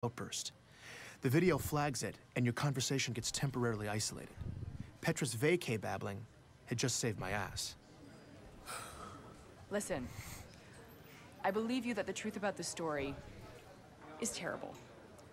outburst. The video flags it, and your conversation gets temporarily isolated. Petra's vacay babbling had just saved my ass. Listen, I believe you that the truth about the story is terrible.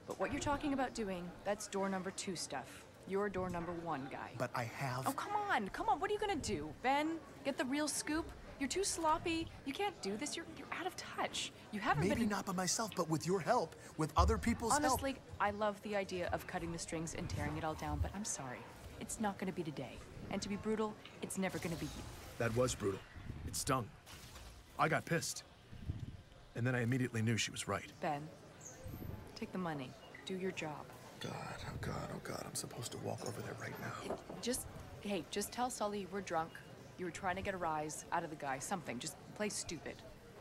But what you're talking about doing, that's door number 2 stuff. You're door number 1 guy. But I have... Oh, come on, what are you gonna do? Ben, get the real scoop? You're too sloppy. You can't do this. You're out of touch. You haven't been... Maybe not by myself, but with your help, with other people's help. Honestly, I love the idea of cutting the strings and tearing it all down, but I'm sorry. It's not gonna be today. And to be brutal, it's never gonna be you. That was brutal. It stung. I got pissed. And then I immediately knew she was right. Ben, take the money. Do your job. God, oh God, oh God. I'm supposed to walk over there right now. Hey, just tell Sully we're drunk. You were trying to get a rise out of the guy. Something. Just play stupid.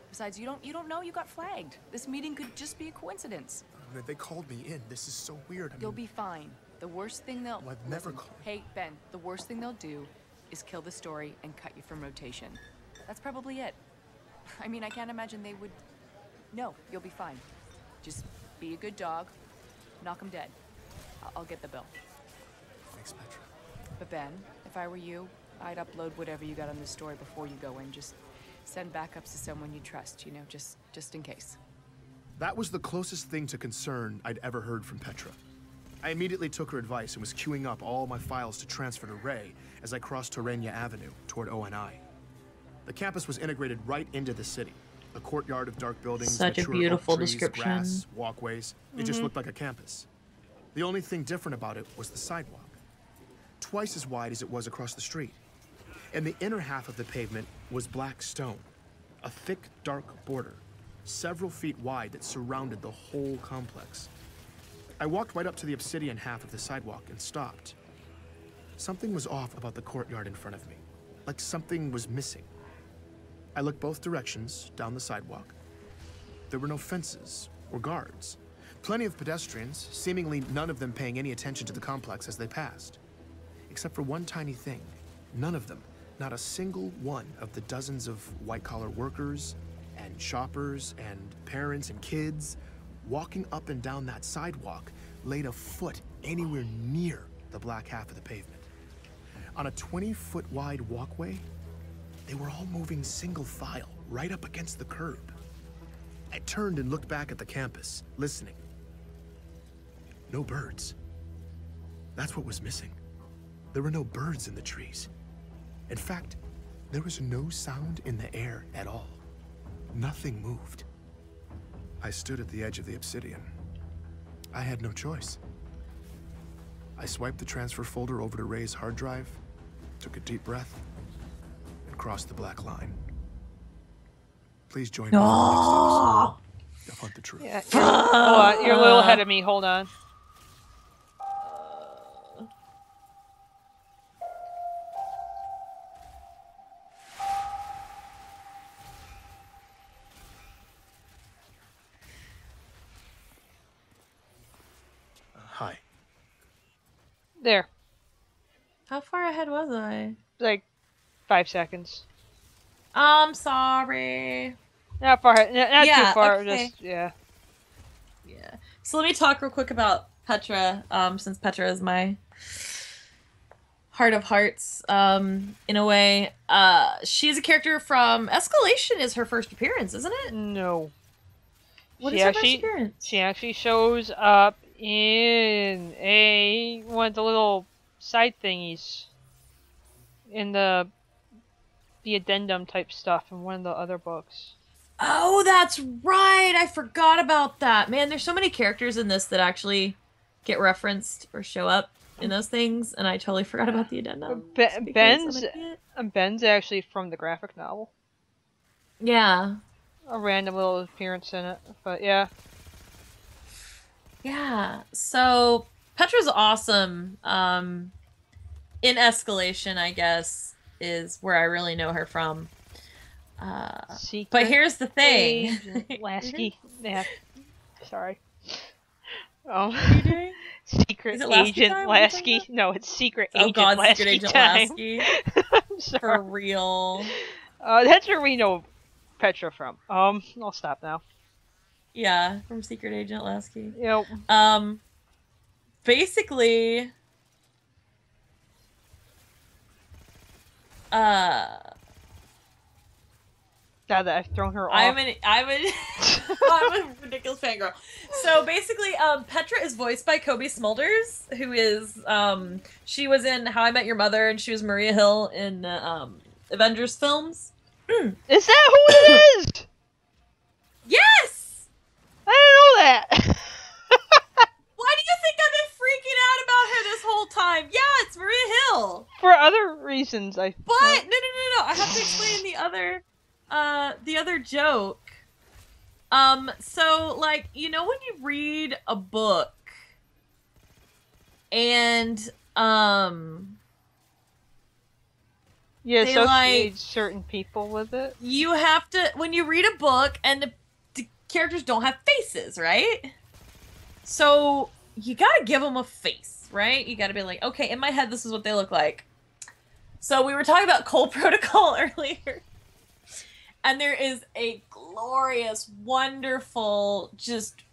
Besides, you don't know you got flagged. This meeting could just be a coincidence. They called me in. This is so weird. You'll be fine. The worst thing they'll... Well, I've never called... Hey, Ben, the worst thing they'll do is kill the story and cut you from rotation. That's probably it. I mean, I can't imagine they would... No, you'll be fine. Just be a good dog. Knock him dead. I'll get the bill. Thanks, Petra. But Ben, if I were you, I'd upload whatever you got on the story before you go in. Just send backups to someone you trust, you know, just in case. That was the closest thing to concern I'd ever heard from Petra. I immediately took her advice and was queuing up all my files to transfer to Ray as I crossed Torrenia Avenue toward ONI. The campus was integrated right into the city. A courtyard of dark buildings, such a beautiful description. Grass, walkways. It just looked like a campus. The only thing different about it was the sidewalk. Twice as wide as it was across the street. And the inner half of the pavement was black stone. A thick, dark border, several feet wide that surrounded the whole complex. I walked right up to the obsidian half of the sidewalk and stopped. Something was off about the courtyard in front of me, like something was missing. I looked both directions down the sidewalk. There were no fences or guards. Plenty of pedestrians, seemingly none of them paying any attention to the complex as they passed. Except for one tiny thing. None of them, not a single one of the dozens of white-collar workers and shoppers and parents and kids walking up and down that sidewalk laid a foot anywhere near the black half of the pavement. On a 20-foot wide walkway, they were all moving single file right up against the curb. I turned and looked back at the campus, listening. No birds. That's what was missing. There were no birds in the trees. In fact, there was no sound in the air at all. Nothing moved. I stood at the edge of the obsidian. I had no choice. I swiped the transfer folder over to Ray's hard drive, took a deep breath, and crossed the black line. Please join me for the next episode of Hunt the Truth. Yeah, hold on, you're a little ahead of me. Hold on. Hi. There. How far ahead was I? Like 5 seconds. I'm sorry. Not far. Not too far. Okay. Just yeah. Yeah. So let me talk real quick about Petra. Since Petra is my heart of hearts, in a way. She's a character from Escalation. Is her first appearance, isn't it? No. What is her first appearance? She actually shows up in one of the little side thingies in the addendum type stuff in one of the other books. Oh, that's right. I forgot about that. Man, there's so many characters in this that actually get referenced or show up in those things, and I totally forgot about the addendum. Ben's actually from the graphic novel. Yeah. A random little appearance in it, but yeah. Yeah. So Petra's awesome. In Escalation, I guess, is where I really know her from. But here's the thing. Lasky. Yeah. Sorry. What are you doing? Secret Agent Lasky. No, it's Secret Agent Lasky. Secret Agent time. Lasky. I'm sorry. For real. That's where we know Petra from. I'll stop now. Yeah, from Secret Agent Lasky. Yep. Basically, Now that I've thrown her off. I'm a ridiculous fangirl. So basically, Petra is voiced by Kobe Smulders, who is she was in How I Met Your Mother, and she was Maria Hill in Avengers films. Is that who it is? Yes. I didn't know that. Why do you think I've been freaking out about her this whole time? Yeah, it's Maria Hill. For other reasons, But no. I have to explain the other joke. So like, you know when you read a book and you they, associate certain people with it. you have to, when you read a book and the characters don't have faces, right? So you gotta give them a face, right? You gotta be like, okay, in my head, this is what they look like. So we were talking about Cole Protocol earlier. And there is a glorious, wonderful, just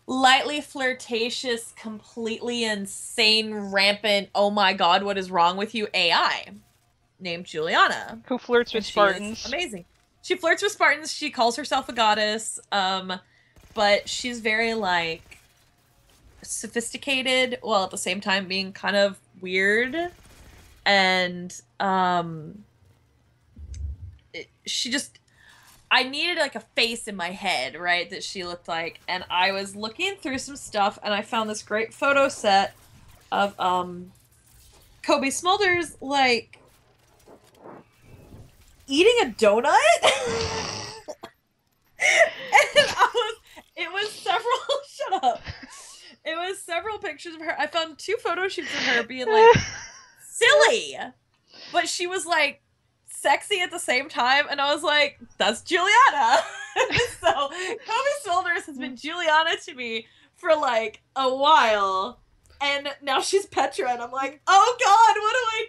lightly flirtatious, completely insane, rampant, oh my god, what is wrong with you, AI named Juliana. Who flirts with Spartans. Amazing. She flirts with Spartans. She calls herself a goddess. But she's very, like, sophisticated, while at the same time being kind of weird. And, she just, I needed like a face in my head, right, that she looked like, and I was looking through some stuff and I found this great photo set of Kobe Smulders like eating a donut. It was several pictures of her. I found 2 photo shoots of her being like silly, but she was like sexy at the same time, and I was like, that's Juliana. So Kobe Smulders has been Juliana to me for like a while, and now she's Petra, and I'm like, oh god, what do I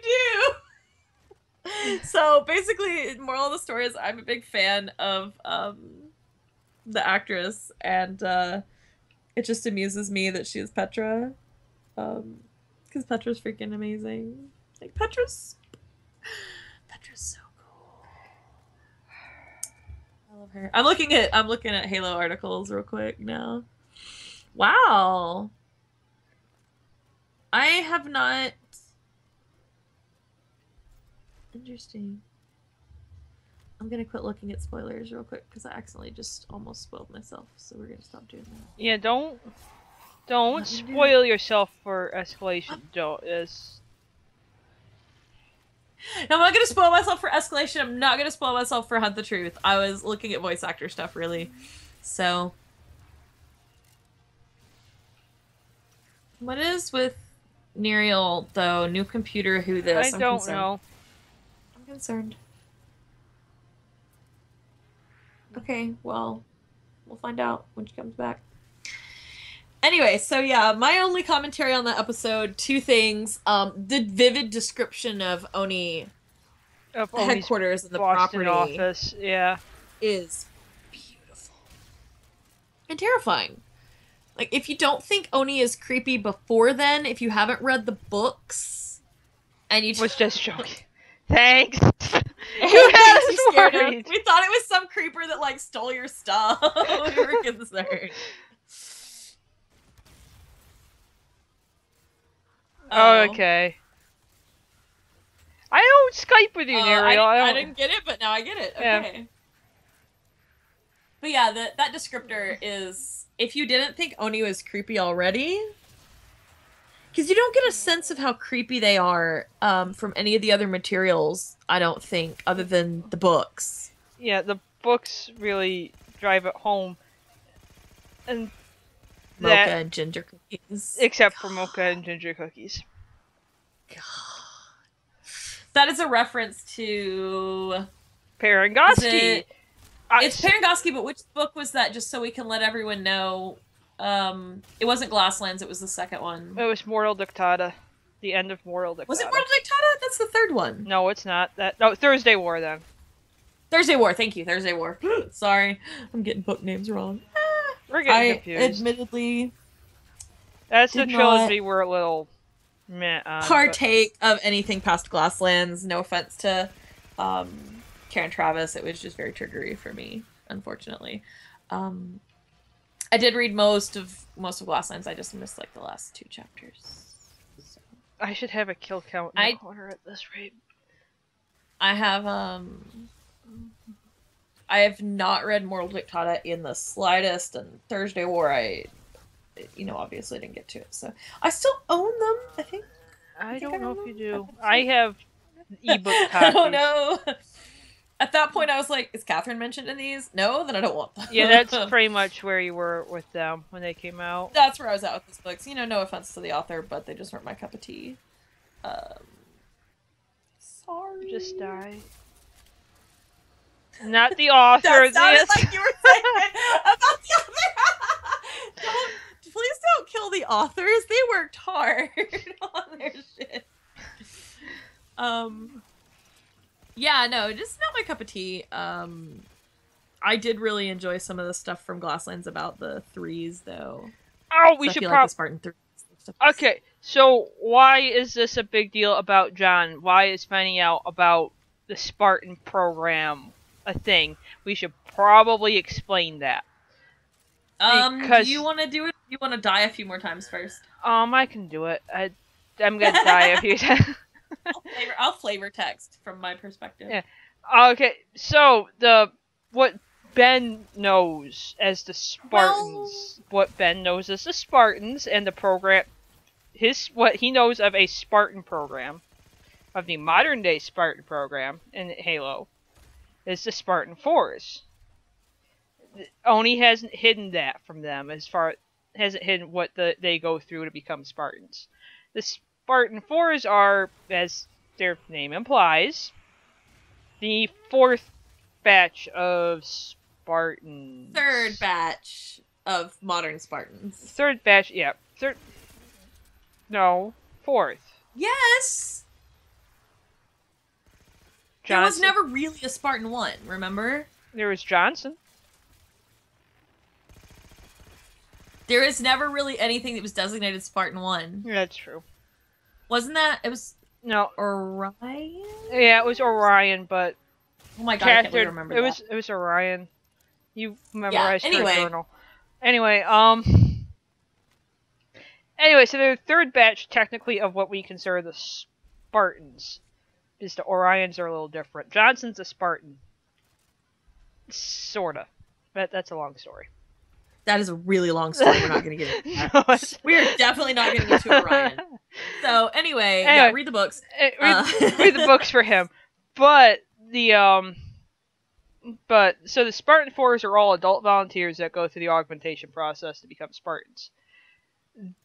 do? So basically, moral of the story is I'm a big fan of the actress, and it just amuses me that she is Petra, because Petra's freaking amazing. Like Petra's so cool. I love her. I'm looking at Halo articles real quick now. Wow. I have not. Interesting. I'm gonna quit looking at spoilers real quick because I accidentally just almost spoiled myself. So we're gonna stop doing that. Yeah, don't spoil yourself for Escalation. No, I'm not gonna spoil myself for Escalation. I'm not gonna spoil myself for Hunt the Truth. I was looking at voice actor stuff, really. So, what is with Nerial though? New computer, who this? I don't know. I'm concerned. Okay, well, we'll find out when she comes back. Anyway, so yeah, my only commentary on that episode, 2 things. The vivid description of Oni headquarters and the Boston property office, yeah, is beautiful. And terrifying. Like, if you don't think Oni is creepy before then, if you haven't read the books, and you was just joking. Thanks. You had us worried. We thought it was some creeper that, like, stole your stuff. We were concerned. Oh, okay. I don't Skype with you, Nerial. I didn't get it, but now I get it. Okay. Yeah. But yeah, that descriptor is, if you didn't think Oni was creepy already, because you don't get a sense of how creepy they are from any of the other materials, I don't think, other than the books. Yeah, the books really drive it home. And Mocha and ginger cookies. Except for mocha and ginger cookies. God. That is a reference to Parangosky. It's Parangosky, but which book was that? Just so we can let everyone know. It wasn't Glasslands, it was the second one. It was Moral Dictata. The end of Moral Dictata. Was it Moral Dictata? That's the third one. No, it's not. No, Thursday War then. Thursday War, thank you. Thursday War. Sorry. I'm getting book names wrong. We're getting I confused. admittedly That's the did trilogy we're a little meh on. partake of anything past Glasslands. No offense to Karen Travis, it was just very triggery for me, unfortunately. I did read most of Glasslands. I just missed like the last 2 chapters. So. I should have a kill count in the corner at this rate. I have not read Mortal Dictata in the slightest, and Thursday War I obviously didn't get to it, so I still own them. I don't know if you do. I have ebook copies. I don't know. At that point, I was like, "Is Catherine mentioned in these? No, then I don't want them." Yeah, that's pretty much where you were with them when they came out. That's where I was at with these books. No offense to the author, but they just weren't my cup of tea. Sorry. Just die. Not the author. That sounded like you were saying about the author. Please don't kill the authors. They worked hard on their shit. Yeah, no, just not my cup of tea. I did really enjoy some of the stuff from Glasslands about the 3s, though. Oh, we should probably... the Spartan 3s. Okay, so why is this a big deal about John? Why is finding out about the Spartan program a thing? We should probably explain that. Do you want to do it? You want to die a few more times first? I can do it. I'm gonna die a few times. I'll flavor text from my perspective. Yeah. Okay, so what Ben knows as the Spartans, and the program, what he knows of a Spartan program, of the modern day Spartan program in Halo, is the Spartan Force. Oni hasn't hidden that from them, hasn't hidden what they go through to become Spartans. The Spartan Fours are, as their name implies, the 4th batch of Spartans. 3rd batch of modern Spartans. 3rd batch, yeah. 3rd. No, 4th. Yes! Johnson. There was never really a Spartan 1, remember? There was Johnson. There is never really anything that was designated Spartan 1. Yeah, that's true. Wasn't that? It was... No. Orion? Yeah, it was Orion, but... Oh my god, I can't really remember that. It was Orion. You memorized her journal. Anyway, so they're 3rd batch, technically, of what we consider the Spartans. Because the Orions are a little different. Johnson's a Spartan. Sorta. That's a long story. That is a really long story. We're not going to get into that. We're definitely not going to get to Orion. So, anyway, yeah, read the books. Read the books for him. So the Spartan Fours are all adult volunteers that go through the augmentation process to become Spartans.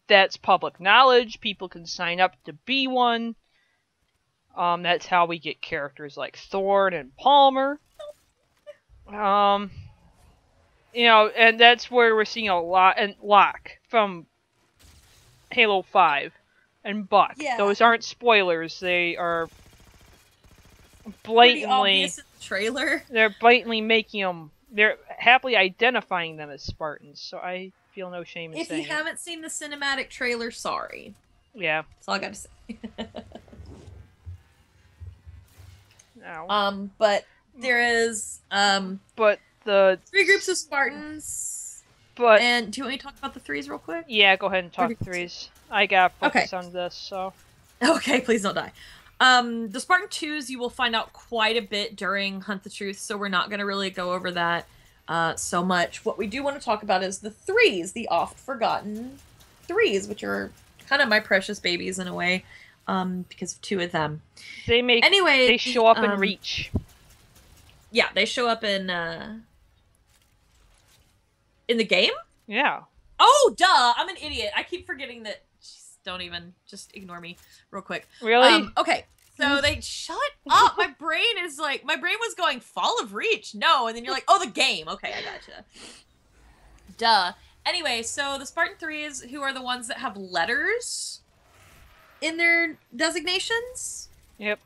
That's public knowledge. People can sign up to be one. That's how we get characters like Thorn and Palmer. And that's where we're seeing a lot, and Locke from Halo 5, and Buck. Yeah. Those aren't spoilers, they are blatantly... Pretty obvious in the trailer. They're blatantly making them, they're happily identifying them as Spartans, so I feel no shame in saying If you haven't seen the cinematic trailer, sorry. Yeah. That's all I gotta say. No. But there is, But the 3 groups of Spartans. But and do you want me to talk about the 3s real quick? Yeah, go ahead and talk 3s. I gotta focus on this, so. Okay, please don't die. The Spartan 2s you will find out quite a bit during Hunt the Truth, so we're not gonna really go over that so much. What we do want to talk about is the 3s, the oft-forgotten 3s, which are kind of my precious babies in a way, because of 2 of them. They show up in Reach. Yeah, they show up in the game? Yeah. Oh, duh! I'm an idiot. I keep forgetting that. Just ignore me real quick. Really? Okay. So they shut up. My brain was going Fall of Reach. No, and then you're like, oh, the game. Okay, I gotcha. Duh. Anyway, so the Spartan 3s, who are the ones that have letters in their designations. Yep.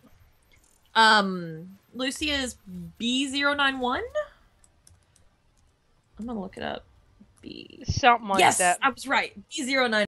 Lucia is B091. I'm gonna look it up. B. Something like Yes, that. I was right. B09.